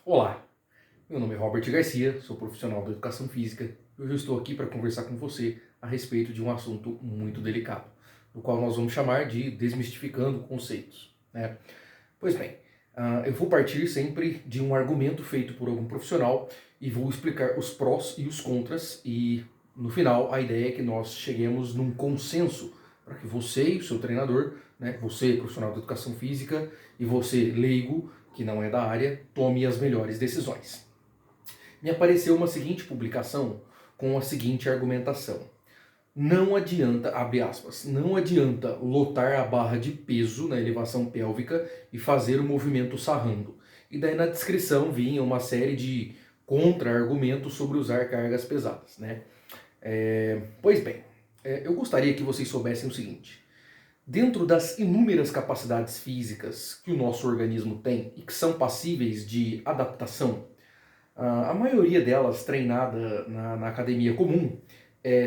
Olá, meu nome é Robert Garcia, sou profissional da educação física e hoje eu estou aqui para conversar com você a respeito de um assunto muito delicado, no qual nós vamos chamar de desmistificando conceitos, né? Pois bem, eu vou partir sempre de um argumento feito por algum profissional e vou explicar os prós e os contras e no final a ideia é que nós cheguemos num consenso para que você e o seu treinador, né, você profissional da educação física e você leigo, que não é da área, tome as melhores decisões. Me apareceu uma seguinte publicação com a seguinte argumentação. Não adianta, abre aspas, não adianta lotar a barra de peso na elevação pélvica e fazer o movimento sarrando. E daí na descrição vinha uma série de contra-argumentos sobre usar cargas pesadas, né? Pois bem, eu gostaria que vocês soubessem o seguinte. Dentro das inúmeras capacidades físicas que o nosso organismo tem e que são passíveis de adaptação, a maioria delas treinada na academia comum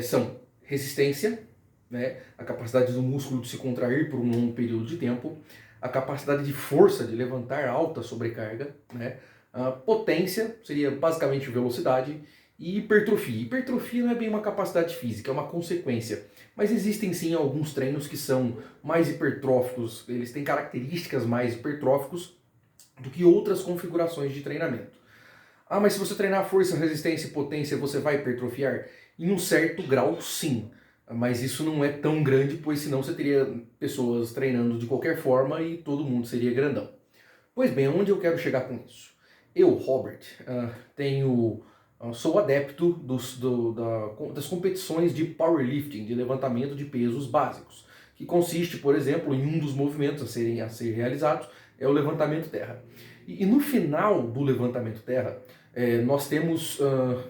são resistência, né, a capacidade do músculo de se contrair por um longo período de tempo, a capacidade de força de levantar alta sobrecarga, né, a potência, seria basicamente velocidade, e hipertrofia. Hipertrofia não é bem uma capacidade física, é uma consequência. Mas existem sim alguns treinos que são mais hipertróficos, eles têm características mais hipertróficos do que outras configurações de treinamento. Ah, mas se você treinar força, resistência e potência, você vai hipertrofiar? Em um certo grau, sim. Mas isso não é tão grande, pois senão você teria pessoas treinando de qualquer forma e todo mundo seria grandão. Pois bem, onde eu quero chegar com isso? Eu, Robert, sou adepto das competições de powerlifting, de levantamento de pesos básicos, que consiste, por exemplo, em um dos movimentos a ser realizados, é o levantamento terra. E no final do levantamento terra, nós temos,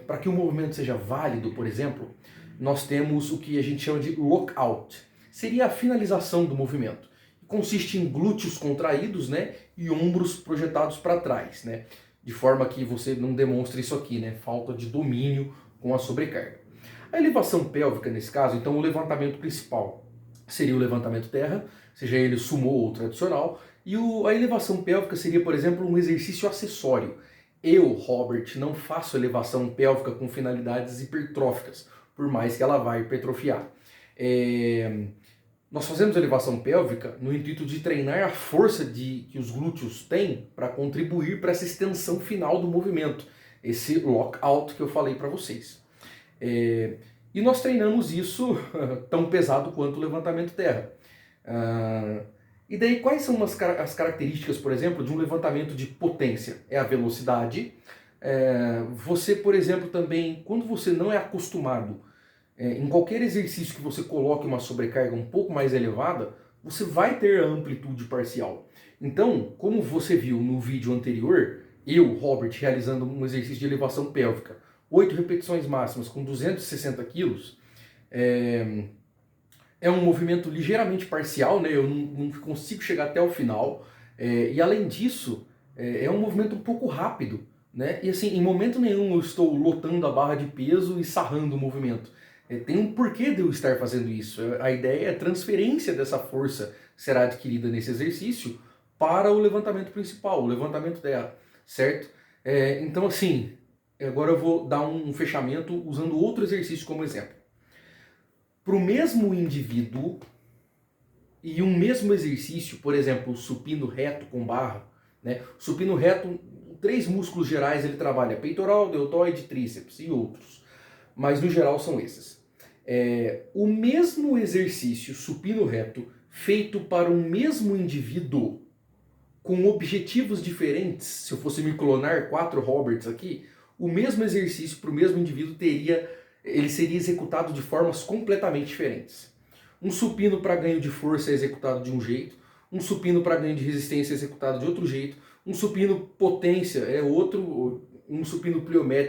para que o movimento seja válido, por exemplo, nós temos o que a gente chama de lockout. Seria a finalização do movimento. Consiste em glúteos contraídos, né, e ombros projetados para trás, né, de forma que você não demonstre isso aqui, né, falta de domínio com a sobrecarga. A elevação pélvica, nesse caso, então o levantamento principal seria o levantamento terra, seja ele sumô ou tradicional, e a elevação pélvica seria, por exemplo, um exercício acessório. Eu, Robert, não faço elevação pélvica com finalidades hipertróficas, por mais que ela vá hipertrofiar. Nós fazemos elevação pélvica no intuito de treinar a força que os glúteos têm para contribuir para essa extensão final do movimento, esse lockout que eu falei para vocês. E nós treinamos isso tão pesado quanto o levantamento terra. E daí quais são as características, por exemplo, de um levantamento de potência? É a velocidade. Você, por exemplo, também, quando você não é acostumado, em qualquer exercício que você coloque uma sobrecarga um pouco mais elevada, você vai ter a amplitude parcial. Então, como você viu no vídeo anterior, eu, Robert, realizando um exercício de elevação pélvica, 8 repetições máximas com 260 quilos, é um movimento ligeiramente parcial, né? Eu não consigo chegar até o final, e além disso, é um movimento um pouco rápido, né? E assim, em momento nenhum eu estou lotando a barra de peso e sarrando o movimento. Tem um porquê de eu estar fazendo isso. A ideia é a transferência dessa força que será adquirida nesse exercício para o levantamento principal, o levantamento terra, certo? Então assim, agora eu vou dar um fechamento usando outro exercício como exemplo. Para o mesmo indivíduo e um mesmo exercício, por exemplo, o supino reto com barra, né? O supino reto, 3 músculos gerais ele trabalha, peitoral, deltoide, tríceps e outros, mas no geral são esses. O mesmo exercício supino reto feito para um mesmo indivíduo com objetivos diferentes, se eu fosse me clonar 4 Roberts aqui, o mesmo exercício para o mesmo indivíduo ele seria executado de formas completamente diferentes. Um supino para ganho de força é executado de um jeito, um supino para ganho de resistência é executado de outro jeito, um supino potência é outro, um supino pliométrico